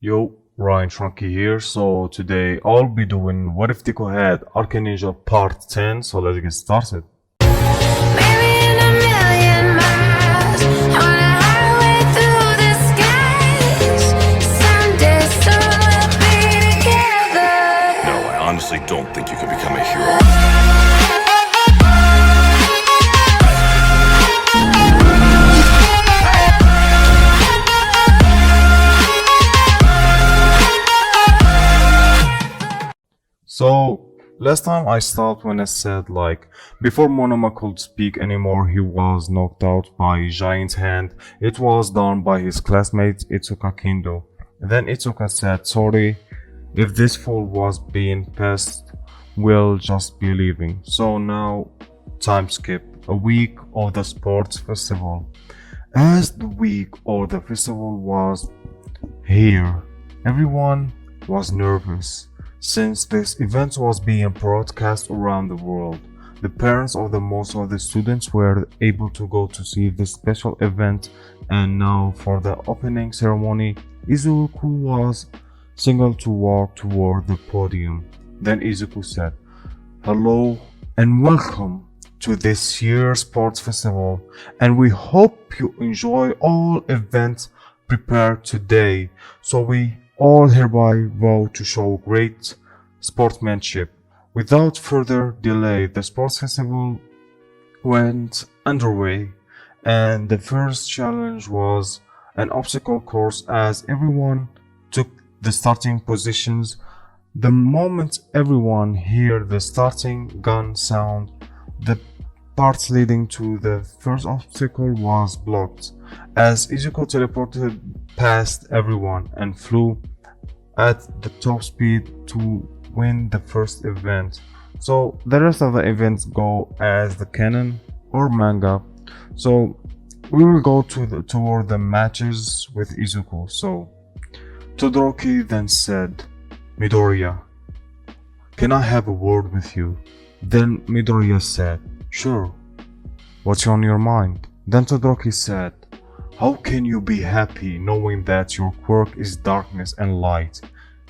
Yo, Ryan Trunky here. So today I'll be doing What If Tico Had Archangel Part 10. So let's get started. Maybe in a million miles on a highway through the skies. Someday soon we'll be together. No, I honestly don't think you can become a hero. So last time I stopped when I said before Monoma could speak anymore, he was knocked out by Giant Hand. It was done by his classmate Itsuka Kindo. Then Itsuka said, sorry, if this fool was being pissed, we'll just be leaving. So now, time skip, a week of the sports festival. As the week of the festival was here, everyone was nervous. Since this event was being broadcast around the world, the parents of the most of the students were able to go to see this special event, and now for the opening ceremony, Izuku was singled to walk toward the podium. Then Izuku said, "Hello and welcome to this year's sports festival, and we hope you enjoy all events prepared today. So we all hereby vow to show great sportsmanship." Without further delay, the sports festival went underway, and the first challenge was an obstacle course as everyone took the starting positions. The moment everyone heard the starting gun sound, the parts leading to the first obstacle was blocked, as Izuku teleported past everyone and flew at the top speed to win the first event. So the rest of the events go as the canon or manga. So we will go toward the matches with Izuku. So Todoroki then said, "Midoriya, can I have a word with you?" Then Midoriya said, "Sure. What's on your mind?" Then Todoroki said, "How can you be happy knowing that your quirk is darkness and light?"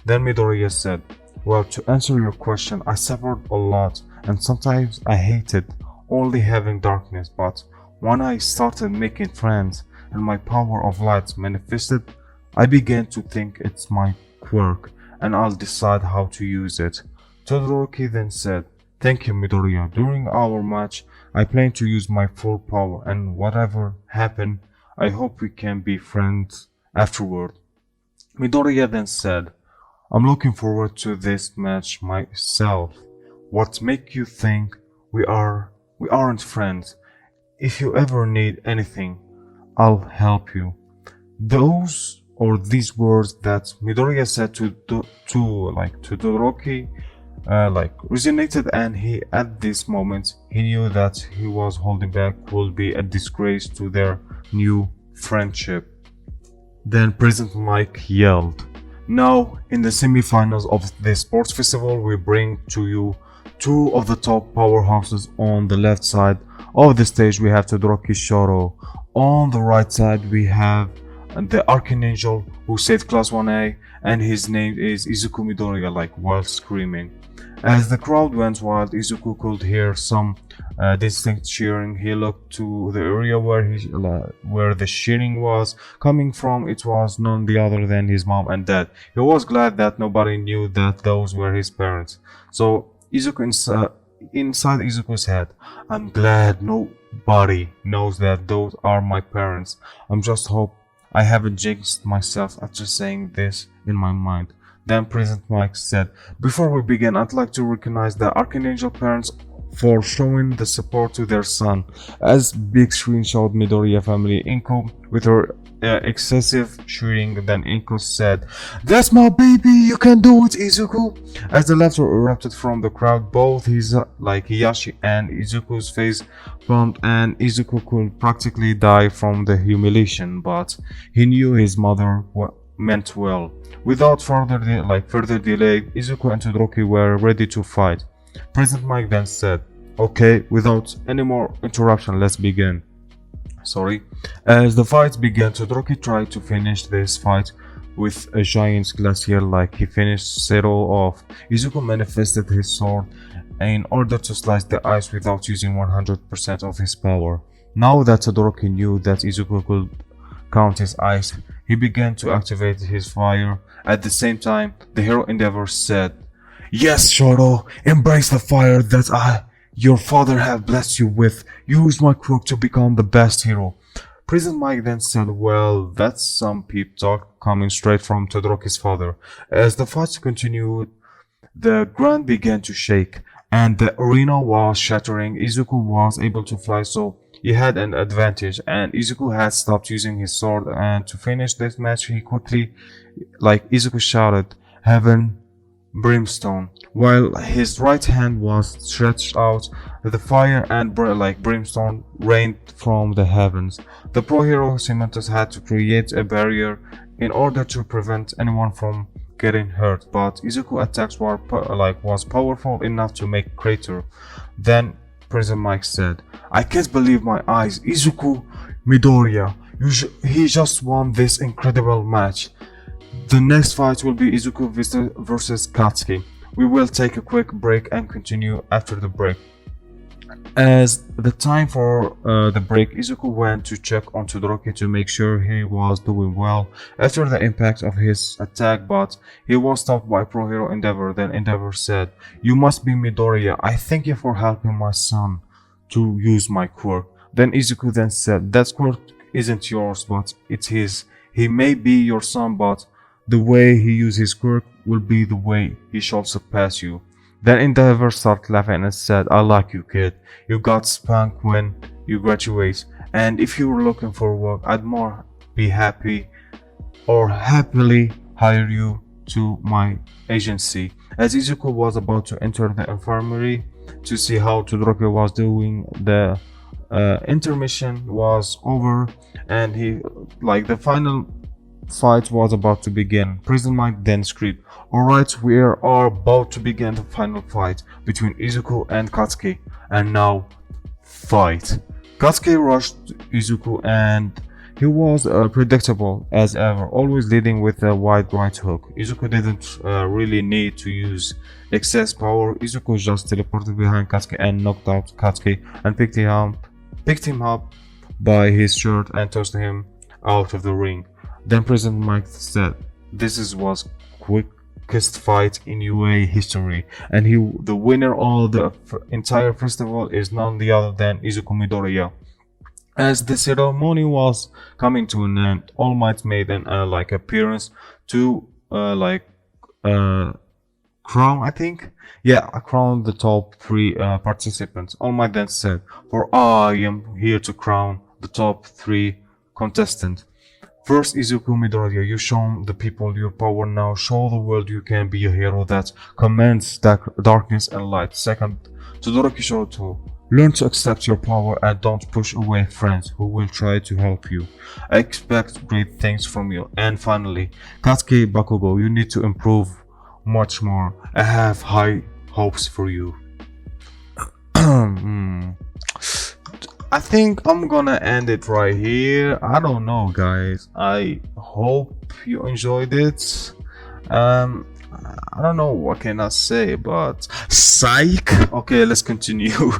Then Midoriya said, "Well, to answer your question, I suffered a lot and sometimes I hated only having darkness, but when I started making friends and my power of light manifested, I began to think it's my quirk and I'll decide how to use it." Todoroki then said, "Thank you, Midoriya. During our match, I plan to use my full power, and whatever happened, I hope we can be friends afterward." Midoriya then said, "I'm looking forward to this match myself. What makes you think we aren't friends? If you ever need anything, I'll help you." These words that Midoriya said to Todoroki resonated, and at this moment he knew that he was holding back would be a disgrace to their new friendship. Then President Mike yelled, "Now, in the semi-finals of this sports festival, we bring to you two of the top powerhouses. On the left side of the stage we have Todoroki Shoro. On the right side we have the archangel who said class 1A, and his name is Izuku Midoriya," while screaming. As the crowd went wild, Izuku could hear some distinct cheering. He looked to the area where the cheering was coming from. It was none the other than his mom and dad. He was glad that nobody knew that those were his parents. So Izuku inside Izuku's head, "I'm glad nobody knows that those are my parents. I'm just hope I haven't jinxed myself after saying this in my mind." Then President Mike said, "Before we begin, I'd like to recognize the Archangel parents for showing the support to their son." As big screen showed Midoriya family, Inko with her excessive cheering. Then Inko said, "That's my baby, you can do it, Izuku." As the laughter erupted from the crowd, both Hiyashi and Izuku's face pumped, and Izuku could practically die from the humiliation, but he knew his mother meant well. Without further delay, Izuku and Todoroki were ready to fight. President Mike then said, "Okay, without any more interruption, let's begin." As the fight began, Todoroki tried to finish this fight with a giant glacier like he finished Zero off. Izuku manifested his sword in order to slice the ice without using 100% of his power. Now that Todoroki knew that Izuku could count his ice, he began to activate his fire. At the same time, the hero Endeavor said, "Yes, Shoro, embrace the fire that your father have blessed you with. Use my quirk to become the best hero." Prison Mike then said, "Well, that's some peep talk coming straight from Todoroki's father." As the fight continued, the ground began to shake, and the arena was shattering. Izuku was able to fly, so he had an advantage, and Izuku had stopped using his sword, and to finish this match, he quickly, Izuku shouted, "Heaven, Brimstone," while his right hand was stretched out. The fire and brimstone rained from the heavens. The pro hero Cementos had to create a barrier in order to prevent anyone from getting hurt, but Izuku attacks was powerful enough to make crater. Then Prison Mike said, "I can't believe my eyes. Izuku Midoriya, he just won this incredible match. The next fight will be Izuku versus Katsuki." We will take a quick break and continue after the break. As the time for the break, Izuku went to check on Todoroki to make sure he was doing well after the impact of his attack, but he was stopped by Pro Hero Endeavor. Then Endeavor said, "You must be Midoriya. I thank you for helping my son to use my quirk." Then Izuku then said, "That quirk isn't yours, but it's his. He may be your son, but the way he uses his quirk will be the way he shall surpass you." Then Endeavor started laughing and said, "I like you, kid. You got spanked when you graduate, and if you were looking for work, I'd more be happily hire you to my agency." As Izuku was about to enter the infirmary to see how Todoroki was doing, the intermission was over, and the final fight was about to begin. Prison Mike then screamed, "Alright, we are about to begin the final fight between Izuku and Katsuki. And now, fight." Katsuki rushed Izuku and he was predictable as ever, always leading with a wide right hook. Izuku didn't really need to use excess power. Izuku just teleported behind Katsuki and knocked out Katsuki and picked him up by his shirt and tossed him out of the ring. Then President Mike said, "This was quickest fight in UA history, and the winner of the entire festival is none other than Izuku Midoriya." As the ceremony was coming to an end, All Might made an appearance to crown, crown the top three participants. All Might then said, "For I am here to crown the top three contestants. First, Izuku Midoriya, you show the people your power. Now show the world you can be a hero that commands darkness and light. Second, Todoroki Shoto, learn to accept your power and don't push away friends who will try to help you. I expect great things from you. And finally, Katsuki Bakugo, you need to improve much more. I have high hopes for you." I think I'm gonna end it right here. I don't know, guys. I hope you enjoyed it. I don't know what can I say, but psych. Okay, let's continue.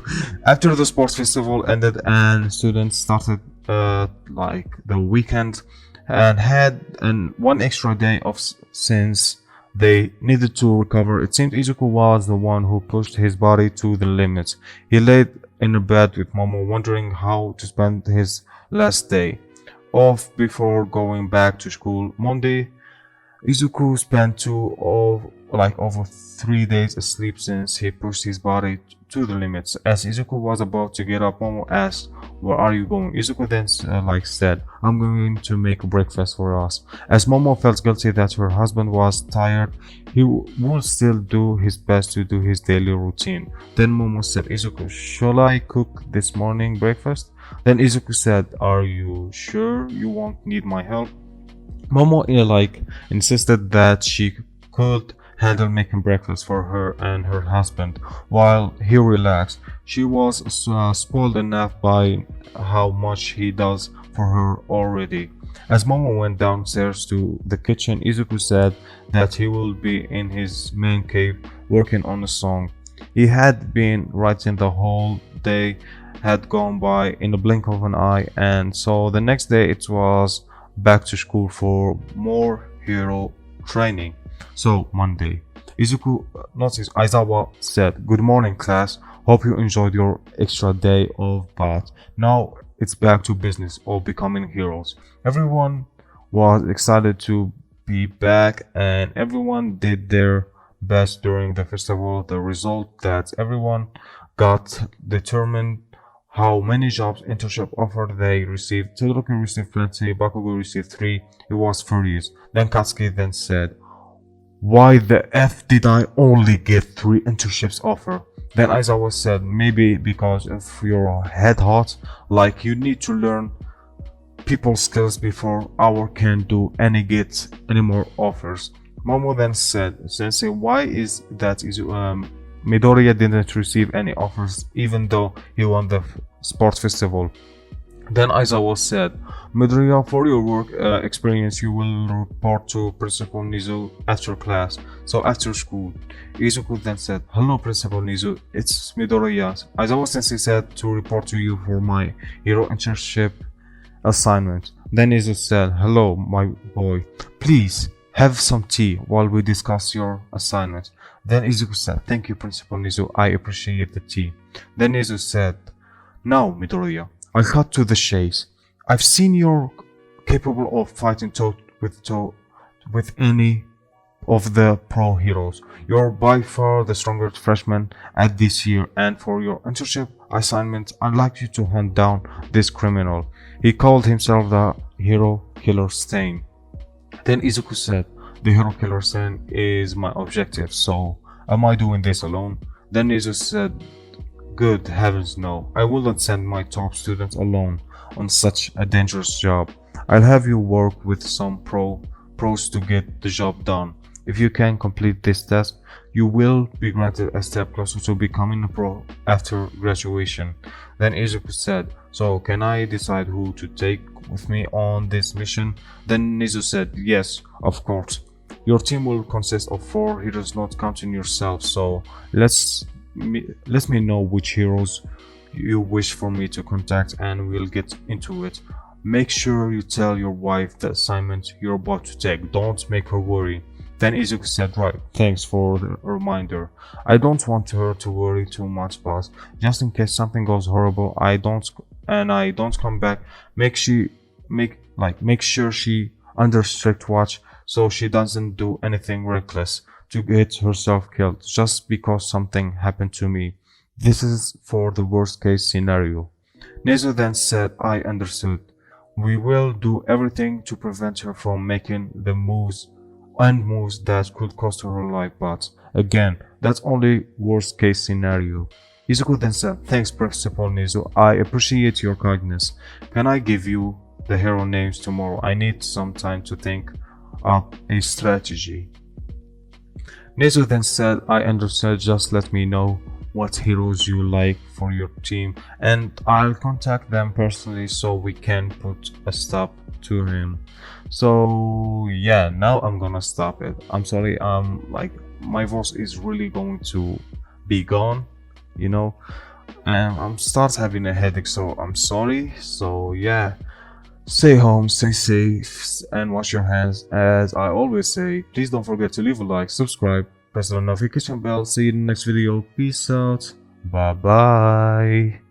After the sports festival ended and students started the weekend and had one extra day off since they needed to recover, it seemed Izuku was the one who pushed his body to the limits. He laid in a bed with Momo, wondering how to spend his last day off before going back to school. Monday, Izuku spent over 3 days asleep since he pushed his body to the limits. As Izuku was about to get up, Momo asked, "Where are you going?" Izuku then said, "I'm going to make breakfast for us." As Momo felt guilty that her husband was tired, he would still do his best to do his daily routine. Then Momo said, "Izuku, shall I cook this morning breakfast?" Then Izuku said, "Are you sure you won't need my help?" Momo insisted that she could handle making breakfast for her and her husband while he relaxed. She was spoiled enough by how much he does for her already. As Momo went downstairs to the kitchen, Izuku said that he will be in his man cave working on a song. He had been writing the whole day, had gone by in the blink of an eye, and so the next day it was back to school for more hero training. So Monday, Izuku, not Aizawa said, "Good morning, class. Hope you enjoyed your extra day of bath. Now it's back to business of becoming heroes." Everyone was excited to be back, and everyone did their best during the festival. The result that everyone got determined how many jobs internship offer they received. Todoroki received 20, Bakugo received 3. He was furious. Then Katsuki then said, "Why the F did I only get 3 internships offer?" Then Aizawa said, "Maybe because if you're head hot, like you need to learn people skills before our can do any more offers." Momo then said, "Sensei, why is that Midoriya didn't receive any offers even though he won the sports festival?" Then Aizawa said, "Midoriya, for your work experience, you will report to Principal Nizu after class, so after school." Izuku then said, "Hello, Principal Nizu, it's Midoriya. Aizawa sensei said to report to you for my hero internship assignment." Then Izuku said, "Hello, my boy. Please have some tea while we discuss your assignment." Then Izuku said, "Thank you, Principal Nizu. I appreciate the tea." Then Izuku said, "Now, Midoriya, I cut to the chase. I've seen you're capable of fighting toe with any of the pro heroes. You're by far the strongest freshman at this year, and for your internship assignment, I'd like you to hunt down this criminal. He called himself the Hero Killer Stain." Then Izuku said, "The Hero Killer Stain is my objective, so am I doing this alone?" Then Izuku said, "Good heavens no, I wouldn't send my top students alone on such a dangerous job. I'll have you work with some pros to get the job done. If you can complete this task, you will be granted a step closer to becoming a pro after graduation." Then Izuku said, "So can I decide who to take with me on this mission?" Then Nizu said, "Yes, of course. Your team will consist of 4 heroes, not counting yourself, so let me know which heroes you wish for me to contact and we'll get into it. Make sure you tell your wife the assignment you're about to take. Don't make her worry." Then Izuku said, "Right, thanks for the reminder. I don't want her to worry too much, but just in case something goes horrible, I don't come back, make sure she under strict watch so she doesn't do anything reckless to get herself killed just because something happened to me. This is for the worst case scenario." Nezu then said, "I understood. We will do everything to prevent her from making the moves that could cost her her life, but again, that's only worst case scenario." Izuku then said, "Thanks, Principal Nezu. I appreciate your kindness. Can I give you the hero names tomorrow? I need some time to think up a strategy." Nezu then said, "I understand, just let me know what heroes you like for your team and I'll contact them personally so we can put a stop to him." So yeah, now I'm gonna stop it. I'm sorry, like my voice is really going to be gone, you know, and I'm start having a headache, so I'm sorry. So yeah, stay home, stay safe, and wash your hands. As I always say, please don't forget to leave a like, subscribe, press the notification bell. See you in the next video. Peace out. Bye bye.